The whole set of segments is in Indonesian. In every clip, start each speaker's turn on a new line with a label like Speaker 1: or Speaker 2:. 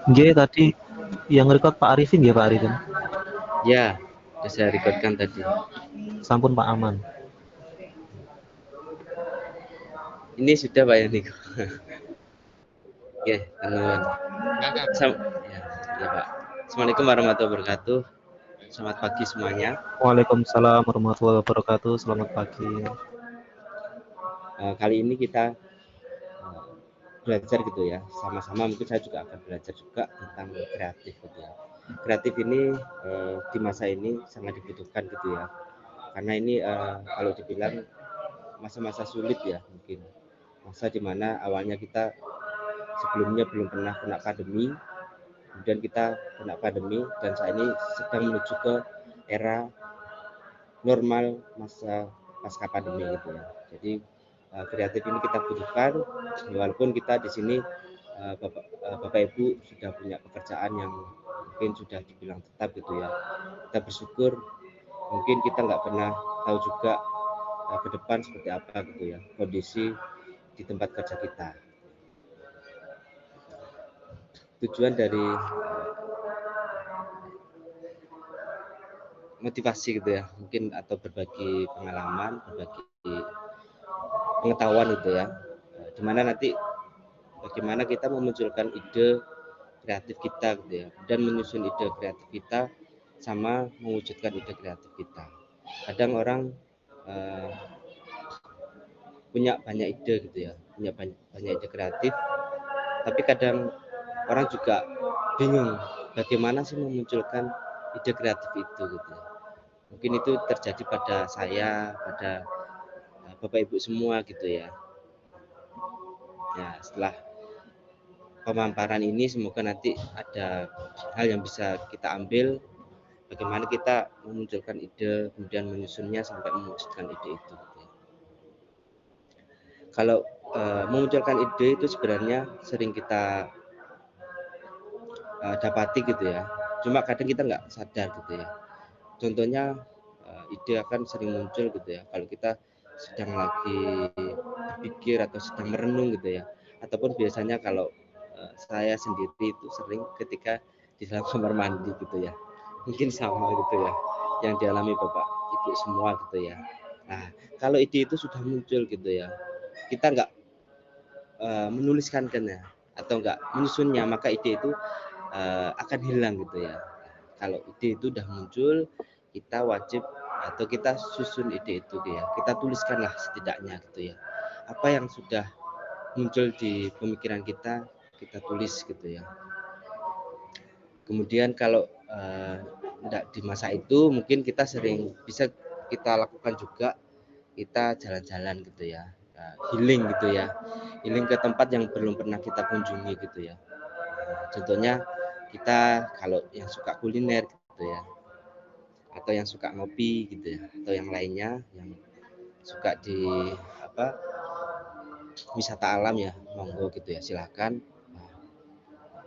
Speaker 1: Nggih, tadi yang record Pak Arifin nggih, Pak Arifin.
Speaker 2: Ya, sudah saya recordkan tadi.
Speaker 1: Sampun Pak Aman.
Speaker 2: Ini sudah Pak Yaniko. Oke, teman-teman. Ya, Pak. Assalamualaikum warahmatullahi wabarakatuh. Selamat pagi semuanya.
Speaker 1: Waalaikumsalam warahmatullahi wabarakatuh. Selamat pagi.
Speaker 2: Kali ini kita belajar gitu ya, sama-sama. Mungkin saya juga akan belajar juga tentang kreatif gitu ya. Kreatif ini di masa ini sangat dibutuhkan gitu ya, karena ini kalau dibilang masa-masa sulit ya, mungkin masa dimana awalnya kita sebelumnya belum pernah kena pandemi, kemudian kita kena pandemi, dan saat ini sedang menuju ke era normal masa pasca pandemi gitu ya. Jadi kreatif ini kita butuhkan, walaupun kita di sini Bapak Ibu sudah punya pekerjaan yang mungkin sudah dibilang tetap gitu ya. Kita bersyukur, mungkin kita nggak pernah tahu juga ke depan seperti apa gitu ya kondisi di tempat kerja kita. Tujuan dari motivasi gitu ya, mungkin atau berbagi pengalaman, berbagi pengetahuan gitu ya, dimana nanti bagaimana kita memunculkan ide kreatif kita gitu ya, dan menyusun ide kreatif kita sama mewujudkan ide kreatif kita. Kadang orang punya banyak ide gitu ya, punya banyak ide kreatif, tapi kadang orang juga bingung bagaimana sih memunculkan ide kreatif itu gitu ya. Mungkin itu terjadi pada saya, pada Bapak Ibu semua gitu ya. Ya, setelah pemaparan ini semoga nanti ada hal yang bisa kita ambil, bagaimana kita memunculkan ide kemudian menyusunnya sampai mewujudkan ide itu gitu ya. Kalau memunculkan ide itu sebenarnya sering kita dapati gitu ya, cuma kadang kita nggak sadar gitu ya. Contohnya ide akan sering muncul gitu ya kalau kita sedang lagi berpikir atau sedang merenung gitu ya, ataupun biasanya kalau saya sendiri itu sering ketika di dalam kamar mandi gitu ya, mungkin sama gitu ya yang dialami Bapak Ibu semua gitu ya. Nah, kalau ide itu sudah muncul gitu ya, kita nggak menuliskan kan ya, atau nggak menyusunnya, maka ide itu akan hilang gitu ya. Kalau ide itu udah muncul, kita wajib atau kita susun ide itu ya, kita tuliskanlah setidaknya gitu ya, apa yang sudah muncul di pemikiran kita tulis gitu ya. Kemudian kalau tidak di masa itu, mungkin kita sering bisa kita lakukan juga, kita jalan-jalan gitu ya, healing gitu ya, healing ke tempat yang belum pernah kita kunjungi gitu ya. Contohnya kita kalau yang suka kuliner gitu ya, atau yang suka ngopi gitu ya, atau yang lainnya yang suka di wisata alam ya, monggo gitu ya, silakan.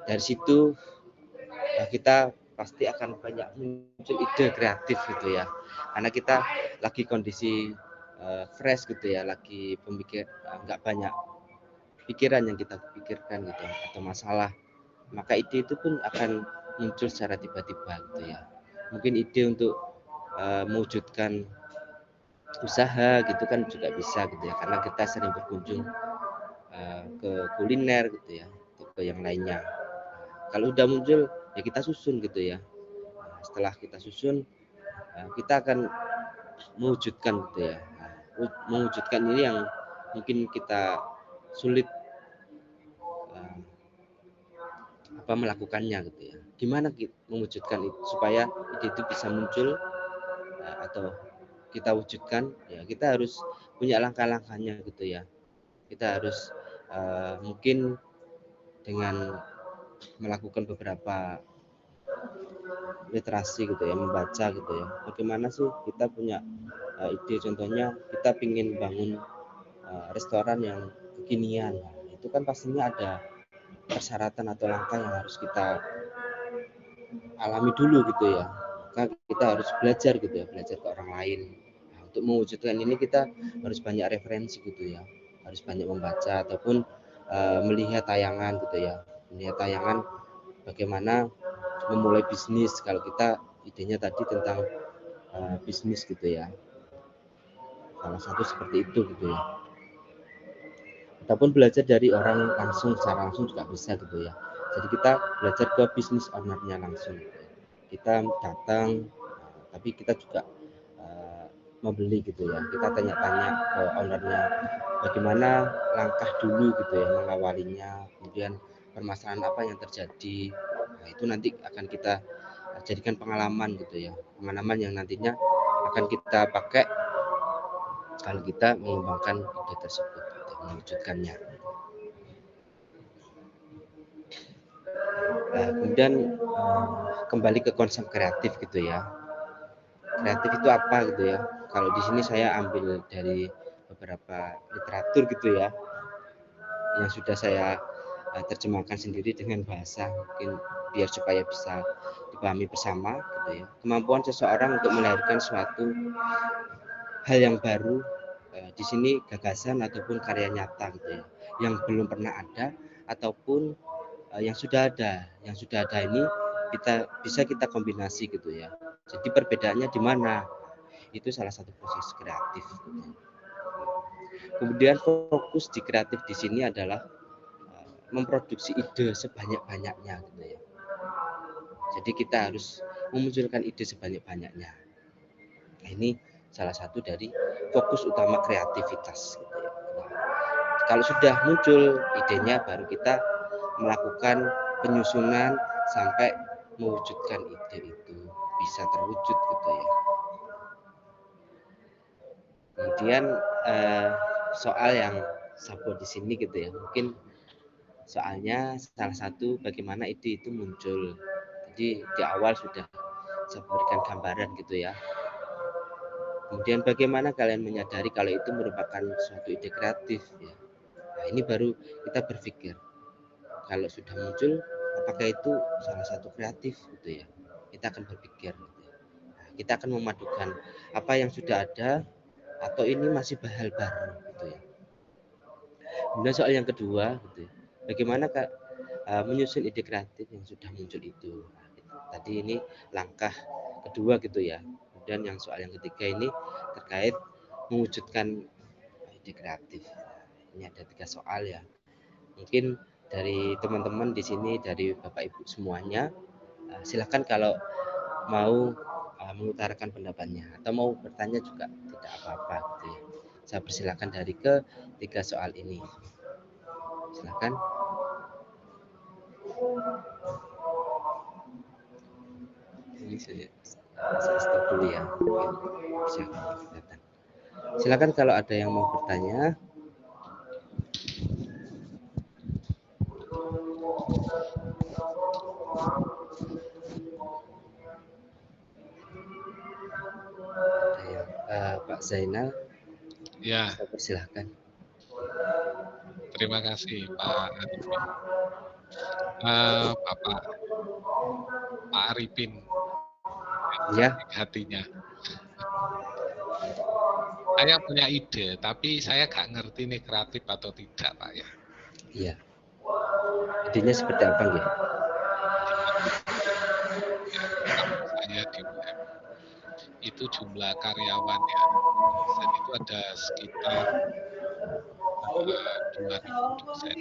Speaker 2: Dari situ kita pasti akan banyak muncul ide kreatif gitu ya, karena kita lagi kondisi fresh gitu ya, lagi pemikir nggak banyak pikiran yang kita pikirkan gitu atau masalah, maka ide itu pun akan muncul secara tiba-tiba gitu ya. Mungkin ide untuk mewujudkan usaha gitu kan juga bisa gitu ya, karena kita sering berkunjung ke kuliner gitu ya, atau ke yang lainnya. Kalau udah muncul ya kita susun gitu ya. Setelah kita susun, kita akan mewujudkan gitu ya. Mewujudkan ini yang mungkin kita sulit melakukannya gitu ya. Gimana mewujudkan itu supaya ide itu bisa muncul atau kita wujudkan ya, kita harus punya langkah-langkahnya gitu ya. Kita harus mungkin dengan melakukan beberapa literasi gitu ya, membaca gitu ya, bagaimana sih kita punya ide, contohnya kita ingin bangun restoran yang kekinian, itu kan pastinya ada persyaratan atau langkah yang harus kita alami dulu gitu ya. Maka kita harus belajar gitu ya, belajar ke orang lain. Nah, untuk mewujudkan ini kita harus banyak referensi gitu ya, harus banyak membaca ataupun melihat tayangan gitu ya, melihat tayangan bagaimana memulai bisnis kalau kita idenya tadi tentang bisnis gitu ya. Salah satu seperti itu gitu ya. Ataupun belajar dari orang langsung secara langsung juga bisa gitu ya. Jadi kita belajar ke bisnis ownernya langsung gitu ya. Kita datang tapi kita juga membeli gitu ya. Kita tanya-tanya ke ownernya bagaimana langkah dulu gitu ya mengawalinya, kemudian permasalahan apa yang terjadi. Nah, itu nanti akan kita jadikan pengalaman gitu ya, pengalaman yang nantinya akan kita pakai kalau kita mengembangkan ide tersebut, gitu, mewujudkannya. Nah, kemudian kembali ke konsep kreatif gitu ya. Kreatif itu apa gitu ya? Kalau di sini saya ambil dari beberapa literatur gitu ya, yang sudah saya terjemahkan sendiri dengan bahasa mungkin biar supaya bisa dipahami bersama gitu ya. Kemampuan seseorang untuk melahirkan suatu hal yang baru, di sini gagasan ataupun karya nyata gitu ya, yang belum pernah ada ataupun yang sudah ada. Yang sudah ada ini bisa kita kombinasi gitu ya. Jadi perbedaannya di mana? Itu salah satu proses kreatif gitu ya. Kemudian fokus di kreatif di sini adalah memproduksi ide sebanyak-banyaknya gitu ya. Jadi kita harus memunculkan ide sebanyak-banyaknya. Nah, ini salah satu dari fokus utama kreativitas gitu ya. Nah, kalau sudah muncul idenya baru kita melakukan penyusunan sampai mewujudkan ide itu bisa terwujud gitu ya. Kemudian soal yang saya di sini gitu ya, mungkin soalnya salah satu bagaimana ide itu muncul. Jadi di awal sudah saya berikan gambaran gitu ya. Kemudian bagaimana kalian menyadari kalau itu merupakan suatu ide kreatif ya. Nah, ini baru kita berpikir kalau sudah muncul apakah itu salah satu kreatif gitu ya. Kita akan berpikir gitu ya. Nah, kita akan memadukan apa yang sudah ada atau ini masih hal baru gitu ya. Kemudian soal yang kedua gitu ya. Bagaimana menyusun ide kreatif yang sudah muncul itu. Nah, gitu. Tadi ini langkah kedua gitu ya. Kemudian yang soal yang ketiga ini terkait mewujudkan ide kreatif. Ini ada 3 soal ya. Mungkin dari teman-teman di sini, dari Bapak Ibu semuanya, silakan kalau mau mengutarakan pendapatnya atau mau bertanya juga tidak apa-apa gitu ya. Saya persilakan dari ketiga soal ini. Silakan. Ini saya stop dulu ya. Mungkin bisa kelihatan. Silakan kalau ada yang mau bertanya. Pak Zainal,
Speaker 3: Ya,
Speaker 2: saya persilahkan.
Speaker 3: terima kasih Pak Arifin. Pak Arifin,
Speaker 2: Ya,
Speaker 3: hatinya. Saya punya ide, tapi saya nggak ngerti ini kreatif atau tidak, Pak ya.
Speaker 2: iya. Idenya seperti apa ya?
Speaker 3: Ya, kalau saya di UM itu jumlah karyawannya, dosen itu ada sekitar 2.000 dosen.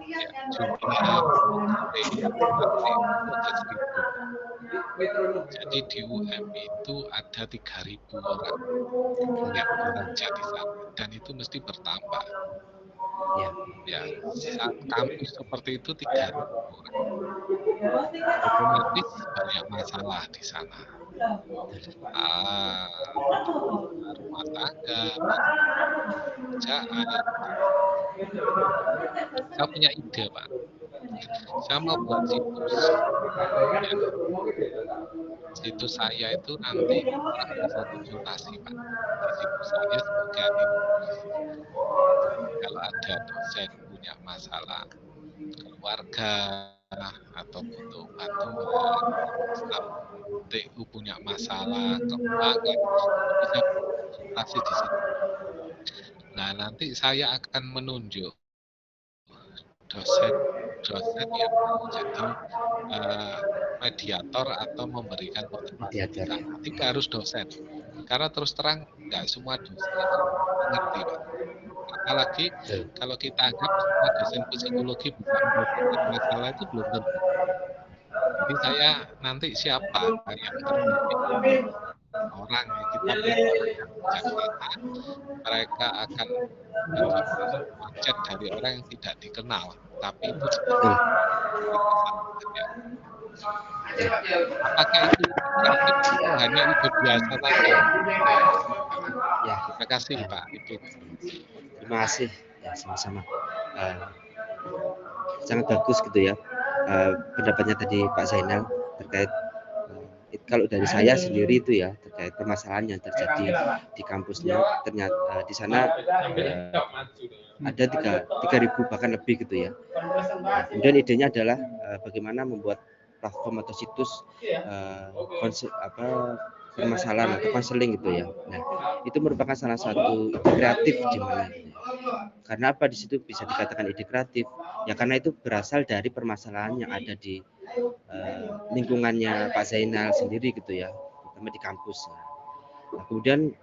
Speaker 3: Ya, jumlah pegawai itu ada 1.000. Jadi di UM itu ada 3.000 orang yang bekerja di sana dan itu mesti bertambah. Ya, saat kampus seperti itu 3.000 orang. Otomatis banyak masalah di sana. Rumah tangga, pekerjaan. Saya punya ide, Pak. Saya mau buat situs. Ya. Situs saya itu nanti orang bisa konsultasi, Pak. Di situs saya sebagai anonimus. Kalau ada dosen punya masalah keluarga atau butuh bantuan, TU punya masalah keuangan, itu bisa konsultasi di situ. Nah, nanti saya akan menunjuk dosen yang mau jadi mediator atau memberikan motivasi
Speaker 2: Mediator
Speaker 3: kita.
Speaker 2: ya.
Speaker 3: Tidak harus dosen, karena terus terang nggak semua dosen itu mengerti, Pak. Apalagi
Speaker 2: Betul.
Speaker 3: kalau kita anggap semua dosen psikologi bisa menyelesaikan masalah itu belum tentu. Jadi saya nanti siapa yang terpilih orang yang kita pilih orang yang bijaksana, mereka akan menerima budget dari orang yang tidak dikenal, tapi itu
Speaker 2: Betul.
Speaker 3: kita sampaikan ya. Apakah itu kreatif atau hanya ide biasa saja?
Speaker 2: Ya,
Speaker 3: Terima kasih Pak Ipin.
Speaker 2: terima kasih. Ya, sama-sama. Sangat bagus gitu ya pendapatnya tadi Pak Zainal terkait kalau dari saya sendiri itu ya terkait permasalahan yang terjadi di kampusnya, ternyata di sana ada 3.000 bahkan lebih gitu ya. Kemudian idenya adalah bagaimana membuat platform atau situs permasalahan atau konseling gitu ya. Nah, itu merupakan salah satu ide kreatif di mana gitu ya. Karena apa di situ bisa dikatakan ide kreatif? Ya karena itu berasal dari permasalahan yang ada di lingkungannya Pak Zainal sendiri gitu ya, terutama di kampus. Nah, kemudian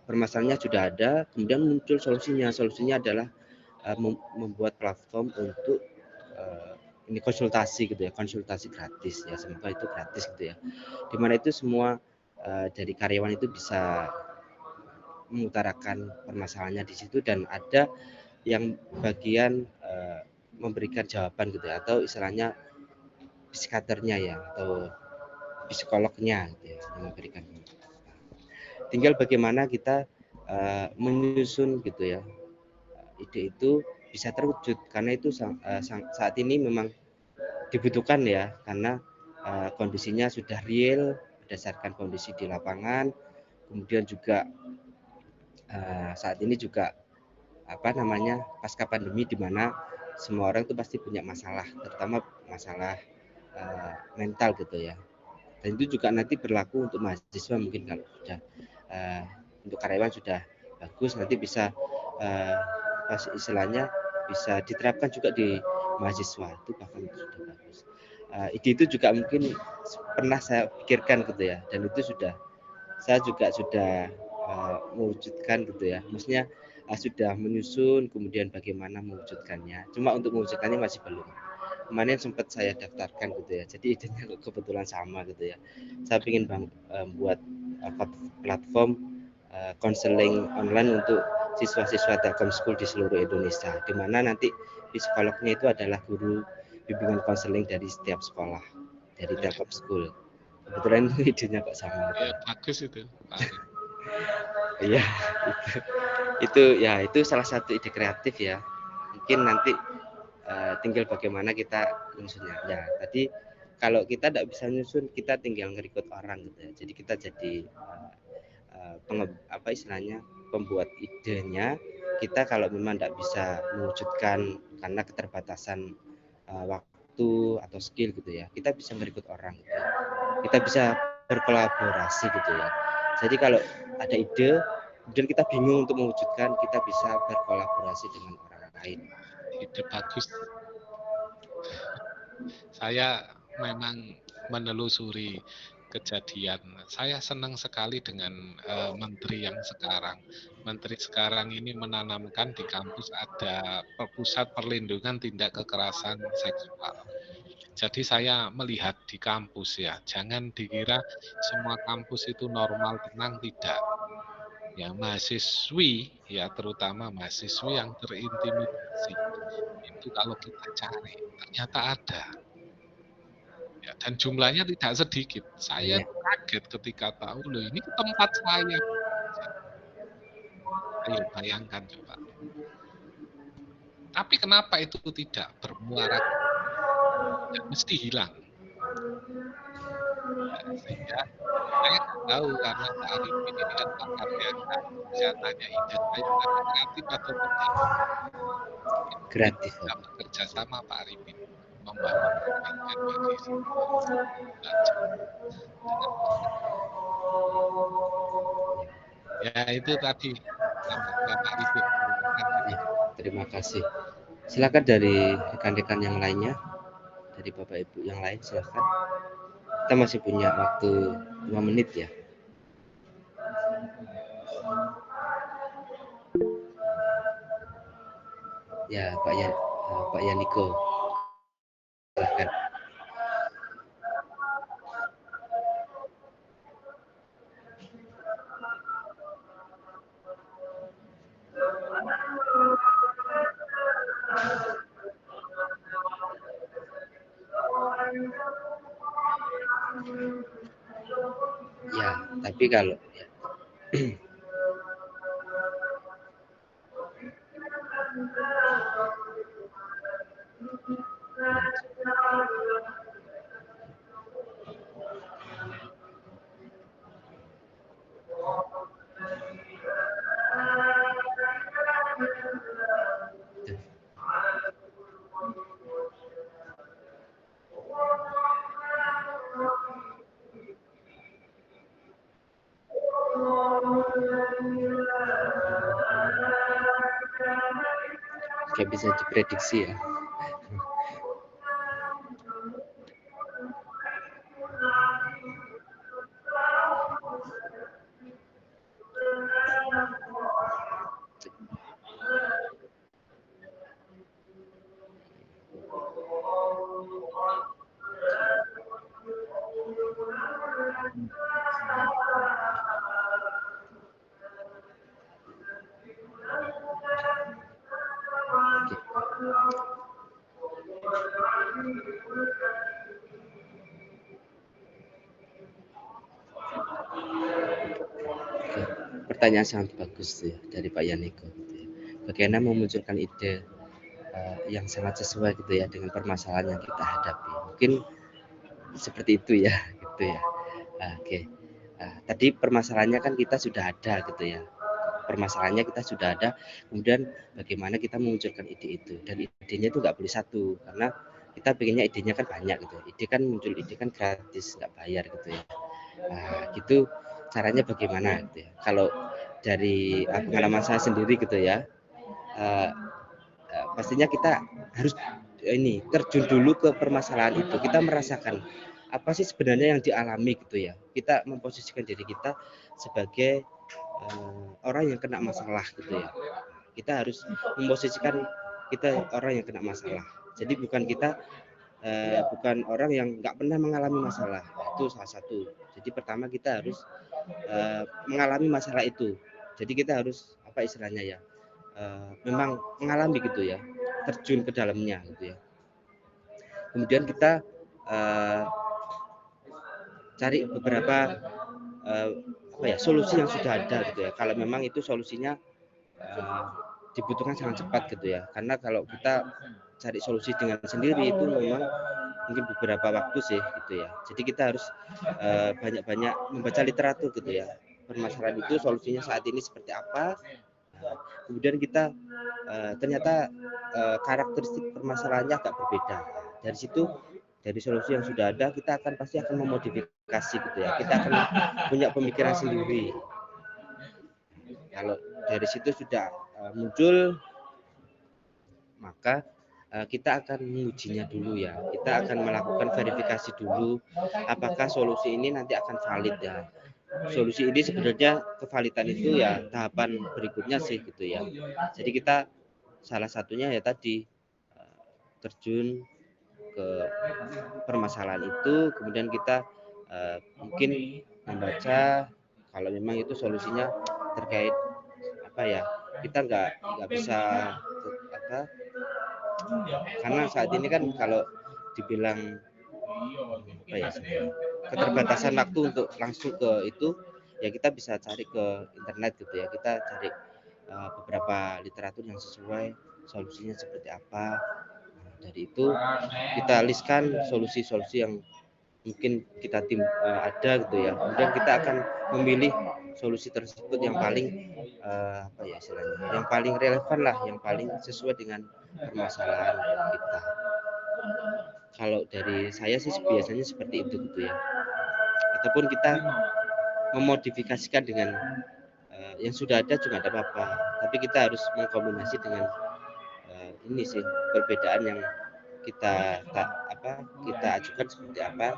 Speaker 2: permasalahannya sudah ada, kemudian muncul solusinya. Solusinya adalah membuat platform untuk ini konsultasi gitu ya, konsultasi gratis ya, semoga itu gratis gitu ya. Dimana itu semua dari karyawan itu bisa mengutarakan permasalahannya di situ dan ada yang bagian memberikan jawaban gitu ya, atau istilahnya psikiaternya ya atau psikolognya gitu ya, yang memberikan. Tinggal bagaimana kita menyusun gitu ya ide itu bisa terwujud, karena itu saat ini memang dibutuhkan ya, karena kondisinya sudah real berdasarkan kondisi di lapangan. Kemudian juga saat ini juga pasca pandemi di mana semua orang itu pasti punya masalah, terutama masalah mental gitu ya. Dan itu juga nanti berlaku untuk mahasiswa, mungkin kalau sudah untuk karyawan sudah bagus, nanti bisa istilahnya bisa diterapkan juga di mahasiswa, itu bahkan sudah bagus. Ide itu juga mungkin pernah saya pikirkan gitu ya, dan itu saya juga sudah mewujudkan gitu ya, maksudnya sudah menyusun, kemudian bagaimana mewujudkannya, cuma untuk mewujudkannya masih belum. Kemarin sempat saya daftarkan gitu ya, jadi idenya kebetulan sama gitu ya. Saya ingin buat platform konseling online untuk siswa-siswa Telkom School di seluruh Indonesia, di mana nanti psikolognya itu adalah guru bimbingan konseling dari setiap sekolah dari Telkom School. Kebetulan itu idenya kok sama gitu.
Speaker 3: Ya, bagus itu Pak.
Speaker 2: Iya, itu salah satu ide kreatif ya. Mungkin nanti tinggal bagaimana kita nyusunnya. Ya, tadi kalau kita tidak bisa nyusun, kita tinggal ngerikut orang gitu ya. Jadi kita jadi istilahnya pembuat idenya. Kita kalau memang tidak bisa mewujudkan karena keterbatasan waktu atau skill gitu ya, kita bisa ngerikut orang gitu ya. Kita bisa berkolaborasi gitu ya. Jadi kalau ada ide kemudian kita bingung untuk mewujudkan, kita bisa berkolaborasi dengan orang lain.
Speaker 3: Ide bagus. Saya memang menelusuri kejadian. Saya senang sekali dengan menteri yang sekarang. Menteri sekarang ini menanamkan di kampus ada pusat perlindungan tindak kekerasan seksual. Jadi saya melihat di kampus ya, jangan dikira semua kampus itu normal, tenang, tidak. Ya mahasiswi, ya terutama mahasiswi yang terintimidasi, itu kalau kita cari, ternyata ada. Ya, dan jumlahnya tidak sedikit. Saya kaget ketika tahu, loh ini tempat saya. Ayo bayangkan coba. Tapi kenapa itu tidak bermuara? Ya, mesti hilang. Ya, sehingga saya nggak tahu karena Pak Arifin ini kan pakarnya, saya tanya ide saya kreatif atau tidak.
Speaker 2: Kreatif.
Speaker 3: Kita bekerja sama Pak Arifin. membangun kebaikan bagi semua belajar dengan ya itu tadi Bapak Ridho.
Speaker 2: Ya, terima kasih. Silakan dari rekan-rekan yang lainnya, dari Bapak Ibu yang lain silakan. Kita masih punya waktu 5 menit ya. Ya, Pak Yaniko. Silakan. Ya, tapi kalau ya, nggak bisa diprediksi ya. Oke. Pertanyaan sangat bagus tuh ya, dari Pak Yaniko gitu ya. Bagaimana memunculkan ide yang sangat sesuai gitu ya dengan permasalahan yang kita hadapi. Mungkin seperti itu ya, gitu ya. Oke. Tadi permasalahannya kan kita sudah ada gitu ya. Permasalahannya kita sudah ada, kemudian bagaimana kita memunculkan ide itu, dan idenya itu nggak boleh satu, karena kita pengennya idenya kan banyak gitu. Ide kan muncul, ide kan gratis, nggak bayar gitu ya. Gitu caranya bagaimana gitu ya. Kalau dari pengalaman saya sendiri gitu ya, pastinya kita harus ini terjun dulu ke permasalahan itu. Kita merasakan apa sih sebenarnya yang dialami gitu ya. Kita memposisikan diri kita sebagai orang yang kena masalah gitu ya. Kita harus memposisikan kita orang yang kena masalah. Jadi bukan kita bukan orang yang nggak pernah mengalami masalah. Itu salah satu. Jadi pertama kita harus mengalami masalah itu. Jadi kita harus apa istilahnya ya, memang mengalami gitu ya, terjun ke dalamnya gitu ya. Kemudian kita cari beberapa apa ya, solusi yang sudah ada gitu ya. Kalau memang itu solusinya dibutuhkan sangat cepat gitu ya. Karena kalau kita cari solusi dengan sendiri itu memang mungkin beberapa waktu sih gitu ya. Jadi kita harus banyak-banyak membaca literatur gitu ya. Permasalahan itu solusinya saat ini seperti apa. Kemudian kita ternyata karakteristik permasalahannya agak berbeda. Dari situ, dari solusi yang sudah ada, kita pasti akan memodifikasi gitu ya. Kita akan punya pemikiran sendiri. Kalau dari situ sudah muncul, maka kita akan mengujinya dulu ya. Kita akan melakukan verifikasi dulu apakah solusi ini nanti akan valid ya. Solusi ini sebenarnya kevalidan itu ya tahapan berikutnya sih gitu ya. Jadi kita salah satunya ya tadi terjun ke permasalahan itu, kemudian kita mungkin membaca kalau memang itu solusinya terkait apa ya, kita nggak bisa apa, karena saat ini kan kalau dibilang apa ya, keterbatasan waktu untuk langsung ke itu ya, kita bisa cari ke internet gitu ya, kita cari beberapa literatur yang sesuai solusinya seperti apa. Dari itu kita listkan solusi-solusi yang mungkin kita ada gitu ya, kemudian kita akan memilih solusi tersebut yang paling apa ya istilahnya, yang paling relevan lah, yang paling sesuai dengan permasalahan kita. Kalau dari saya sih biasanya seperti itu gitu ya. Ataupun kita memodifikasikan dengan yang sudah ada juga tidak apa-apa. Tapi kita harus mengkombinasi dengan ini sih perbedaan yang kita kita ajukan seperti apa.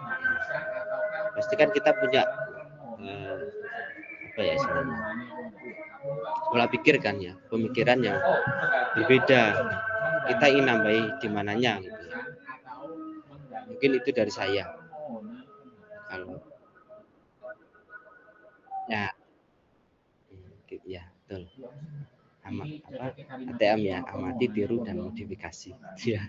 Speaker 2: Pastikan kita punya apa ya istilahnya, pola pikir kan ya, pemikiran yang berbeda. Kita ingin nambahi di mananya gitu ya. Mungkin itu dari saya. Kalau ya, ya betul. ATM ya, amati, tiru, dan modifikasi. Ya.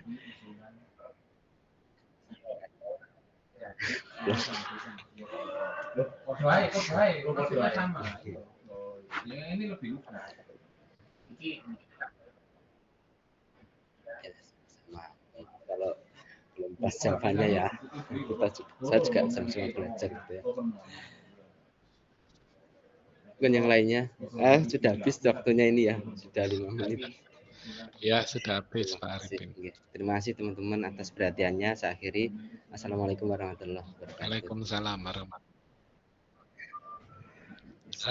Speaker 4: Ini lebih mudah.
Speaker 2: Sama. Kalau belum pas jawabannya ya, saya juga sama-sama belajar gitu ya. Mungkin yang lainnya, sudah habis waktunya ini ya, sudah 5 menit.
Speaker 3: Ya, sudah habis Pak Arifin.
Speaker 2: Terima kasih teman-teman atas perhatiannya. Saya akhiri. Assalamualaikum warahmatullahi wabarakatuh.
Speaker 3: Waalaikumsalam warahmatullahi wabarakatuh.